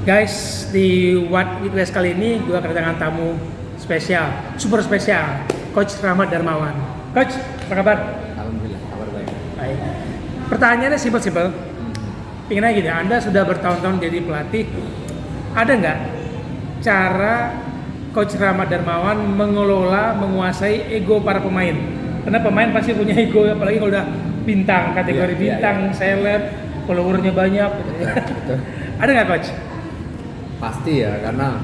Guys, di What With West kali ini gue kedatangan tamu spesial, super spesial, Coach Rahmat Darmawan. Coach, apa kabar? Alhamdulillah, kabar baik. Baik. Pertanyaannya simpel-simpel. Pengen aja gini, Anda sudah bertahun-tahun jadi pelatih, ada nggak cara Coach Rahmat Darmawan mengelola, menguasai ego para pemain? Karena pemain pasti punya ego, apalagi kalau udah bintang, kategori bintang, seleb, followernya banyak. Betul. Ada nggak Coach? Pasti ya, karena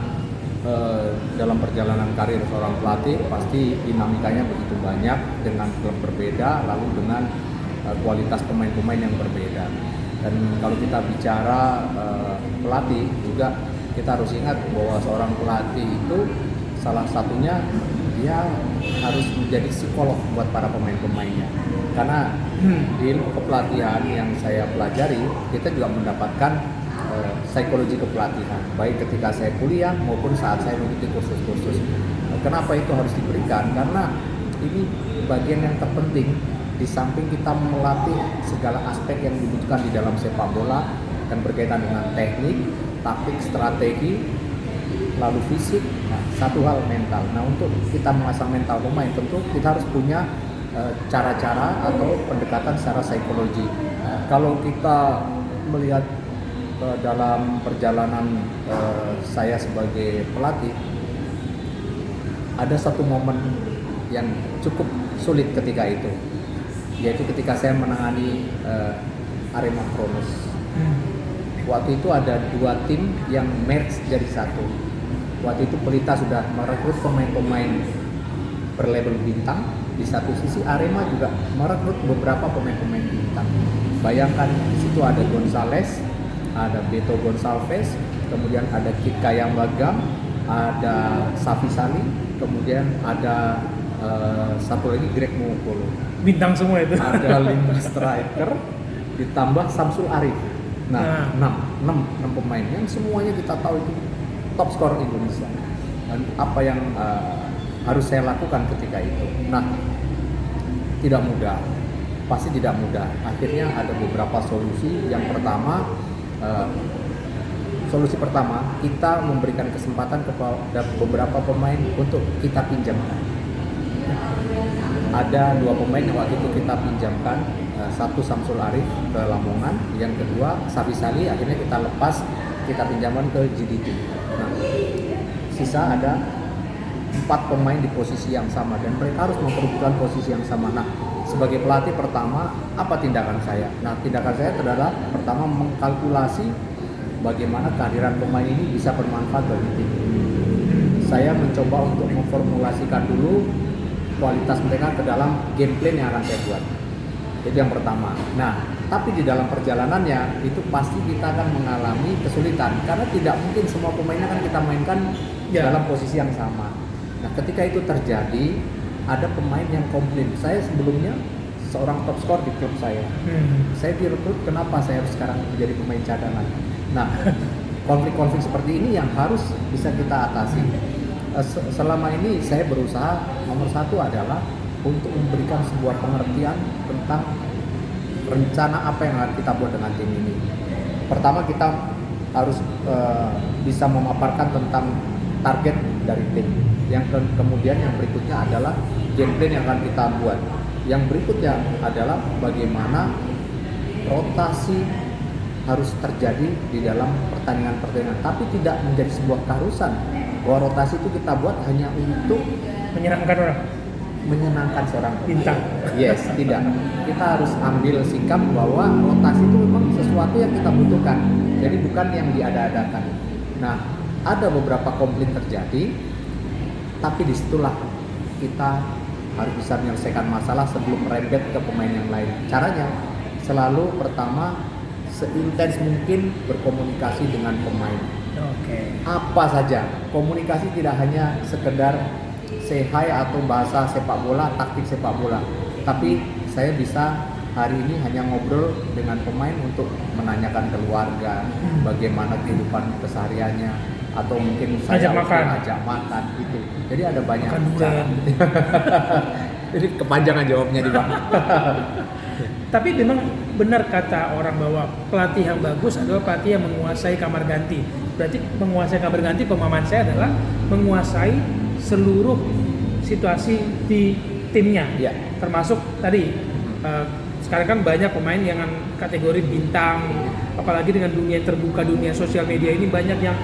dalam perjalanan karir seorang pelatih pasti dinamikanya begitu banyak dengan klub berbeda, lalu dengan kualitas pemain-pemain yang berbeda. Dan kalau kita bicara pelatih juga, kita harus ingat bahwa seorang pelatih itu salah satunya dia harus menjadi psikolog buat para pemain-pemainnya. Karena di ilmu kepelatihan yang saya pelajari, kita juga mendapatkan psikologi kepelatihan, baik ketika saya kuliah maupun saat saya mengikuti kursus-kursus. Kenapa itu harus diberikan? Karena ini bagian yang terpenting di samping kita melatih segala aspek yang dibutuhkan di dalam sepak bola dan berkaitan dengan teknik, taktik, strategi, lalu fisik. Nah, satu hal mental. Nah, untuk kita mengasah mental pemain tentu kita harus punya cara-cara atau pendekatan secara psikologi. Kalau kita melihat dalam perjalanan saya sebagai pelatih, ada satu momen yang cukup sulit ketika itu, yaitu ketika saya menangani Arema Kronos. Waktu itu ada dua tim yang merge jadi satu. Waktu itu Pelita sudah merekrut pemain-pemain berlabel bintang. Di satu sisi Arema juga merekrut beberapa pemain-pemain bintang. Bayangkan di situ ada Gonzales, ada Beto Gonçalves, kemudian ada Kit Kayam Bagam, ada Safi Sali, kemudian ada satu lagi Greg Mokolo. Bintang semua itu. Ada 5 striker, ditambah Samsul Arif. Nah, 6 pemain yang semuanya kita tahu itu top skor Indonesia. Dan apa yang harus saya lakukan ketika itu? Nah, tidak mudah, pasti tidak mudah. Akhirnya ada beberapa solusi. Yang pertama, solusi pertama, kita memberikan kesempatan kepada beberapa pemain untuk kita pinjamkan. Ada 2 pemain yang waktu itu kita pinjamkan, satu Samsul Arif ke Lamongan, yang kedua Safi Sali akhirnya kita lepas, kita pinjamkan ke GDT. Nah, sisa ada 4 pemain di posisi yang sama dan mereka harus memperebutkan posisi yang sama. Nah, sebagai pelatih pertama, apa tindakan saya? Nah, tindakan saya adalah pertama mengkalkulasi bagaimana kehadiran pemain ini bisa bermanfaat bagi tim. Saya mencoba untuk memformulasikan dulu kualitas mereka ke dalam game plan yang akan saya buat. Itu yang pertama. Nah, tapi di dalam perjalanannya itu pasti kita akan mengalami kesulitan karena tidak mungkin semua pemainnya kan kita mainkan dalam posisi yang sama. Nah, ketika itu terjadi, ada pemain yang komplain, saya sebelumnya seorang top skor di klub saya. Saya direkrut, kenapa saya harus sekarang menjadi pemain cadangan? Nah, konflik-konflik seperti ini yang harus bisa kita atasi. Selama ini saya berusaha, nomor satu adalah untuk memberikan sebuah pengertian tentang rencana apa yang akan kita buat dengan tim ini. Pertama, kita harus bisa memaparkan tentang target dari tim. Yang kemudian yang berikutnya adalah game plan yang akan kita buat. Yang berikutnya adalah bagaimana rotasi harus terjadi di dalam pertandingan-pertandingan, tapi tidak menjadi sebuah keharusan bahwa rotasi itu kita buat hanya untuk menyenangkan seorang bintang. Yes, tidak. Kita harus ambil sikap bahwa rotasi itu memang sesuatu yang kita butuhkan, jadi bukan yang diada-adakan. Nah, ada beberapa konflik terjadi, tapi disitulah kita harus bisa menyelesaikan masalah sebelum merembet ke pemain yang lain. Caranya selalu pertama seintens mungkin berkomunikasi dengan pemain. Apa saja, komunikasi tidak hanya sekedar say hi atau bahasa sepak bola, taktik sepak bola, tapi saya bisa hari ini hanya ngobrol dengan pemain untuk menanyakan keluarga, bagaimana kehidupan kesehariannya, atau mungkin saya ajak makan gitu. Jadi ada banyak cara. Jadi kepanjangan jawabnya di Bang. Tapi memang benar kata orang bahwa pelatih yang bagus adalah pelatih yang menguasai kamar ganti. Berarti menguasai kamar ganti pemahaman saya adalah menguasai seluruh situasi di timnya. Ya. Termasuk tadi sekarang kan banyak pemain yang kategori bintang, apalagi dengan dunia terbuka, dunia sosial media ini banyak yang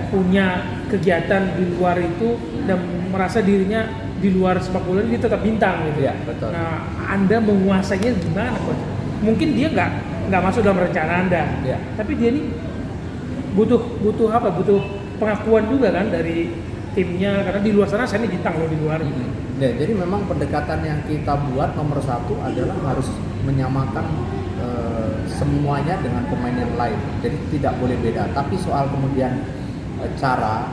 punya kegiatan di luar itu dan merasa dirinya di luar sepak bola dia tetap bintang gitu. Ya, betul. Nah, Anda menguasainya gimana, Coach? Mungkin dia nggak masuk dalam rencana Anda, tapi dia ini butuh apa? Butuh pengakuan juga kan dari timnya, karena di luar sana saya ini bintang loh di luar. Ya, jadi memang pendekatan yang kita buat nomor satu adalah harus menyamakan semuanya dengan pemain yang lain. Jadi tidak boleh beda. Tapi soal kemudian cara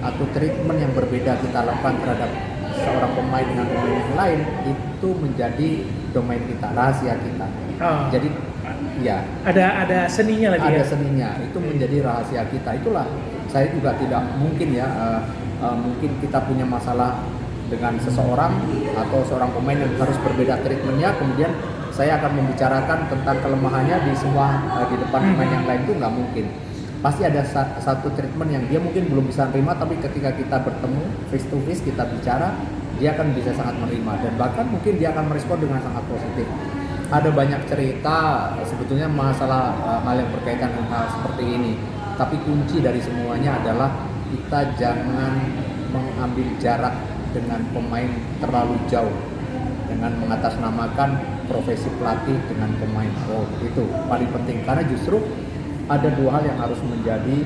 atau treatment yang berbeda kita lakukan terhadap seorang pemain dengan pemain yang lain itu menjadi domain kita, rahasia kita. Jadi ya ada seninya lagi. Ada seninya. Itu menjadi rahasia kita. Itulah saya juga tidak mungkin ya mungkin kita punya masalah dengan seseorang atau seorang pemain yang harus berbeda treatmentnya, kemudian saya akan membicarakan tentang kelemahannya di semua di depan pemain yang lain, itu nggak mungkin. Pasti ada satu treatment yang dia mungkin belum bisa terima, tapi ketika kita bertemu face to face kita bicara, dia akan bisa sangat menerima dan bahkan mungkin dia akan merespon dengan sangat positif. Ada banyak cerita sebetulnya masalah hal yang berkaitan dengan hal seperti ini, tapi kunci dari semuanya adalah kita jangan mengambil jarak dengan pemain terlalu jauh dengan mengatasnamakan profesi pelatih dengan pemain. Itu paling penting karena justru ada dua hal yang harus menjadi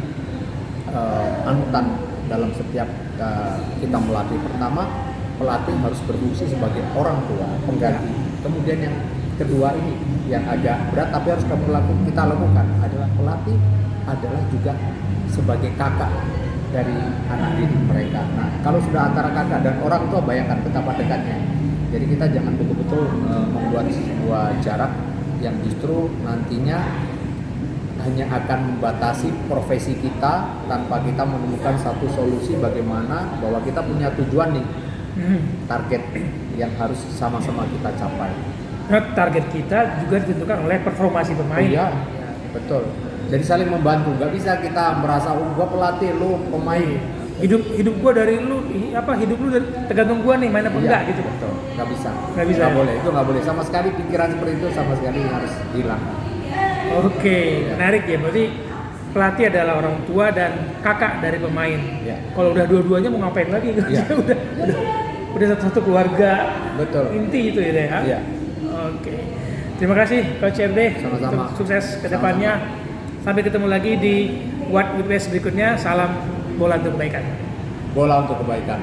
anutan dalam setiap kita melatih. Pertama, pelatih harus berfungsi sebagai orang tua pengganti. Kemudian yang kedua ini yang agak berat tapi harus kita lakukan adalah pelatih adalah juga sebagai kakak dari anak didik mereka. Nah, kalau sudah antara kakak dan orang tua, bayangkan betapa dekatnya. Jadi kita jangan betul-betul membuat sebuah jarak yang justru nantinya hanya akan membatasi profesi kita tanpa kita menemukan satu solusi bagaimana bahwa kita punya tujuan nih, target yang harus sama-sama kita capai. Nah, target kita juga ditentukan oleh performa si pemain. Iya, betul. Jadi saling membantu, nggak bisa kita merasa gua pelatih, lu pemain. Hidup gua dari lu, hidup lu dari tergantung gua nih main apa enggak gitu. Betul, nggak bisa. Nggak bisa. Nggak boleh, itu nggak boleh. Sama sekali pikiran seperti itu sama sekali harus hilang. Oke, menarik ya. Berarti pelatih adalah orang tua dan kakak dari pemain. Ya. Kalau udah dua-duanya mau ngapain lagi? Ya. udah satu keluarga. Betul. Inti itu ya. Iya. Oke. Terima kasih Coach RD. Sama-sama. Untuk sukses ke depannya. Sampai ketemu lagi di What With West berikutnya. Salam bola untuk kebaikan. Bola untuk kebaikan.